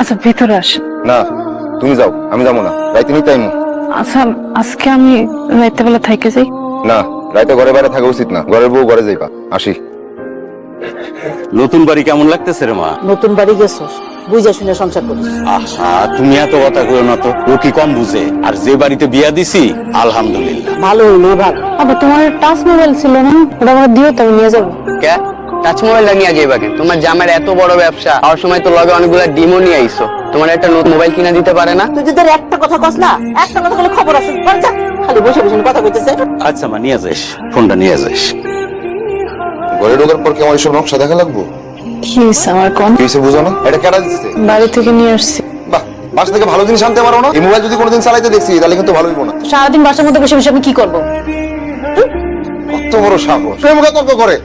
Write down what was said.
আচ্ছা ভিতরে আস। না তুমি যাও, আমি যাবো না, রাইতে নিতে টাইম। আচ্ছা আজকে আমি রাইতে বেলা থাইকে যাই। না, রাইতে ঘরে বাইরে থাকা উচিত না, ঘরের বউ ঘরে যাইবা। আসি। নতুন বাড়ি কেমন লাগতেছে রে মা? নতুন বাড়ি গেছস, বুঝা শুনে সংসার করিস। আহা, তুমি এত কথা কইও না তো, ও কি কম বুঝে? আর যে বাড়িতে বিয়া দিছি আলহামদুলিল্লাহ। ভালো হইলো ভালো। আবার তোমার টাচ মোবাইল ছিল না, ওটা আমার দিও, তো আমি নিয়ে যাবো। কে টাচ মোবাইল নিয়ে যাইবা কেন? তোমার জামার এত বড় ব্যবসা, আর সময় তো লগে অনেকগুলা ডিমো নিয়ে আইছো, তোমার একটা নতুন মোবাইল কিনা দিতে পারে না? তুই যদি একটা কথা কস না, একটা কথা বলে খবর আছে, বল যা। খালি বসে বসে কথা কইতেছে। আচ্ছা মা, নিয়ে যাস, ফোনটা নিয়ে যাস। ঘরে ঢোকার পর কেমন এসব নকশা দেখা লাগবো? কি হয়েছে আমার কোন? কিছু বুঝো না, এটা কেনা দিচ্ছে? বাড়ি থেকে নিয়ে আসছি। বাহ, বাসা থেকে ভালো জিনিস আনতে পারো না? এই মোবাইল যদি কোনোদিন চালাইতে দেখছি তাহলে কিন্তু ভালো হইবো না। সারাদিন বাসার মধ্যে বসে বসে আমি কি করবো? কত বড় সাহস, প্রেমকে তর্ক করে।